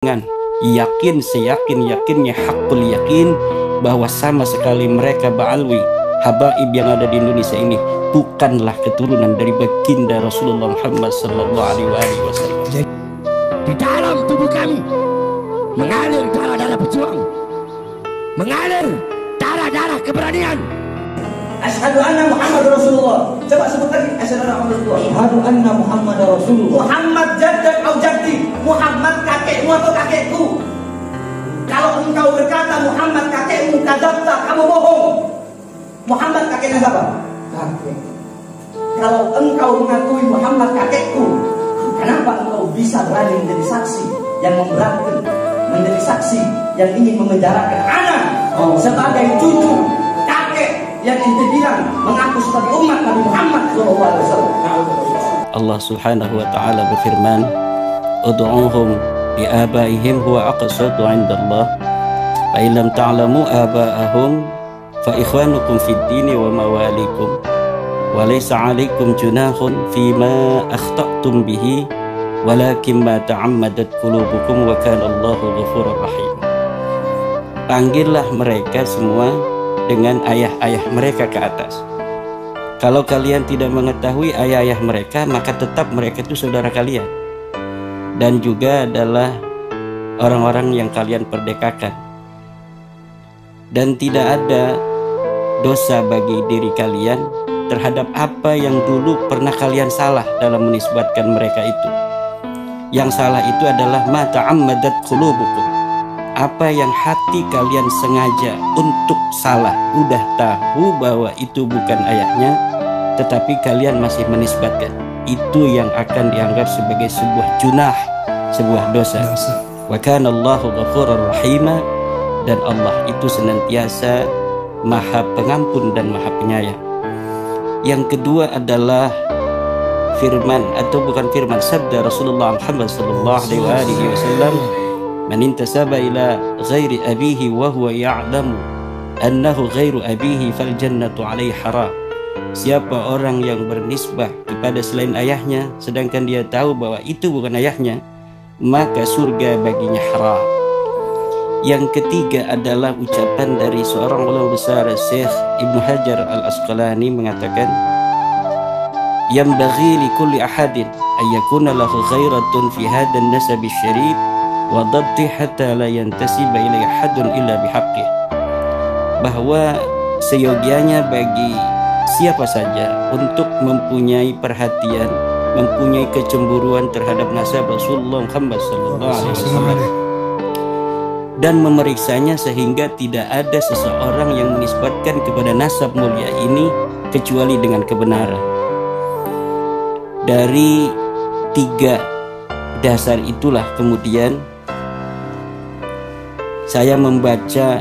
dengan yakin seyakin-yakinnya hakul yakin bahwa sama sekali mereka Ba'alwi habaib yang ada di Indonesia ini bukanlah keturunan dari baginda Rasulullah Muhammad sallallahu alaihi wasallam. Di dalam tubuh kami mengalir darah-darah pejuang, mengalir darah-darah keberanian. Asyhadu anna Muhammad Rasulullah. Coba sebut lagi. Asyhadu anna Muhammad Rasulullah. Asyhadu anna Muhammad Rasulullah. Muhammad jaddad atau jaddi. Muhammad kakekmu atau kakekku. Kalau engkau berkata Muhammad kakekmu, kadzabta, kamu bohong. Muhammad kakeknya siapa? Kakek. Kalau engkau mengakui Muhammad kakekku, kenapa engkau bisa berani menjadi saksi yang memberatkan, menjadi saksi yang ingin memenjarakan anak sebagai cucu kakek yang ente bilang mengaku sebagai umat Nabi Muhammad SAW. Allah Subhanahu wa taala berfirman, "Ud'uuhum li'abaihim huwa aqsatu 'indallah, fa in lam ta'lamu aba'ahum fa ikhwanukum fid dini wa mawalikum wa laysa 'alaikum junahun fima akhta'tum bihi walakin ma ta'ammadat qulubukum wa kana Allahu ghafurur rahim." Panggillah mereka semua dengan ayah-ayah mereka ke atas. Kalau kalian tidak mengetahui ayah-ayah mereka, maka tetap mereka itu saudara kalian, dan juga adalah orang-orang yang kalian perdekakan. Dan tidak ada dosa bagi diri kalian terhadap apa yang dulu pernah kalian salah dalam menisbatkan mereka itu. Yang salah itu adalah ma ta'ammadat qulubukum, apa yang hati kalian sengaja untuk salah, udah tahu bahwa itu bukan ayahnya, tetapi kalian masih menisbatkan, itu yang akan dianggap sebagai sebuah junah, sebuah dosa. Wa kana Allahu ghafurur rahima, dan Allah itu senantiasa maha pengampun dan maha penyayang. Yang kedua adalah firman, atau bukan firman, sabda Rasulullah Muhammad sallallahu alaihi wasallam, "Man intasaba ila ghairi abihi wa huwa ya'lamu annahu ghairu abihi fal jannatu alaihi haram." Siapa orang yang bernisbah kepada selain ayahnya sedangkan dia tahu bahwa itu bukan ayahnya, maka surga baginya haram. Yang ketiga adalah ucapan dari seorang ulama besar, Syekh Ibnu Hajar Al-Asqalani, mengatakan, "Yambaghi li kulli ahadin ay yakuna lahu ghairatun fi hadan nasab syarif wa dhabti hatta la yantasiba ilaihi hadun illa bihaqqih." Bahwa seyogianya bagi siapa saja untuk mempunyai perhatian, mempunyai kecemburuan terhadap nasab Rasulullah Muhammad SAW, dan memeriksanya sehingga tidak ada seseorang yang menisbatkan kepada nasab mulia ini kecuali dengan kebenaran. Dari tiga dasar itulah kemudian saya membaca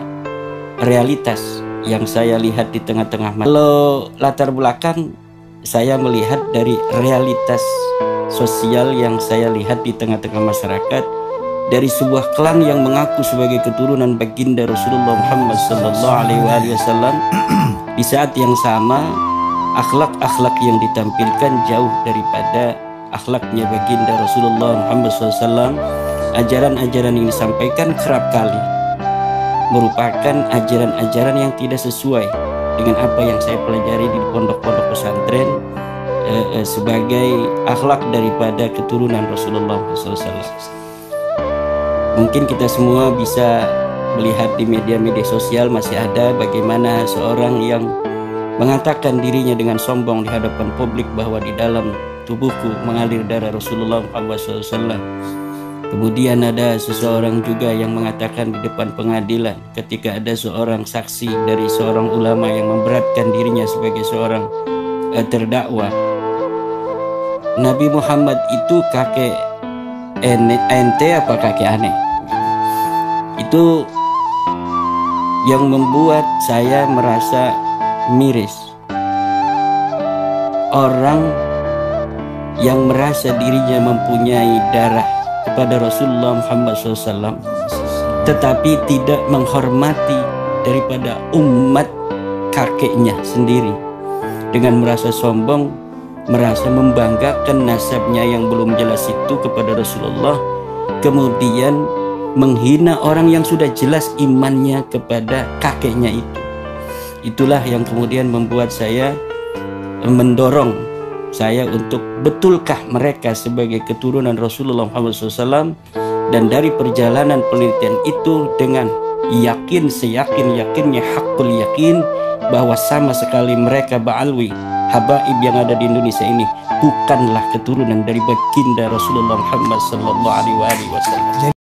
realitas yang saya lihat di tengah-tengah. Kalau latar belakang, saya melihat dari realitas sosial yang saya lihat di tengah-tengah masyarakat, dari sebuah klan yang mengaku sebagai keturunan baginda Rasulullah Muhammad sallallahu alaihi wasallam. Di saat yang sama, akhlak-akhlak yang ditampilkan jauh daripada akhlaknya baginda Rasulullah Muhammad SAW. Ajaran-ajaran yang disampaikan kerap kali merupakan ajaran-ajaran yang tidak sesuai dengan apa yang saya pelajari di pondok-pondok pesantren sebagai akhlak daripada keturunan Rasulullah SAW. Mungkin kita semua bisa melihat di media-media sosial masih ada bagaimana seorang yang mengatakan dirinya dengan sombong di hadapan publik bahwa di dalam tubuhku mengalir darah Rasulullah Muhammad SAW. Kemudian ada seseorang juga yang mengatakan di depan pengadilan ketika ada seorang saksi dari seorang ulama yang memberatkan dirinya sebagai seorang terdakwa, Nabi Muhammad itu kakek ente apa kakek aneh. Itu yang membuat saya merasa miris. Orang yang merasa dirinya mempunyai darah kepada Rasulullah Muhammad SAW, tetapi tidak menghormati daripada umat kakeknya sendiri, dengan merasa sombong, merasa membanggakan nasabnya yang belum jelas itu kepada Rasulullah, kemudian menghina orang yang sudah jelas imannya kepada kakeknya itu. Itulah yang kemudian membuat saya mendorong saya untuk betulkah mereka sebagai keturunan Rasulullah Muhammad SAW. Dan dari perjalanan penelitian itu dengan yakin, seyakin-yakinnya, hakul yakin, bahwa sama sekali mereka ba'alwi, habaib yang ada di Indonesia ini bukanlah keturunan dari baginda Rasulullah Muhammad SAW.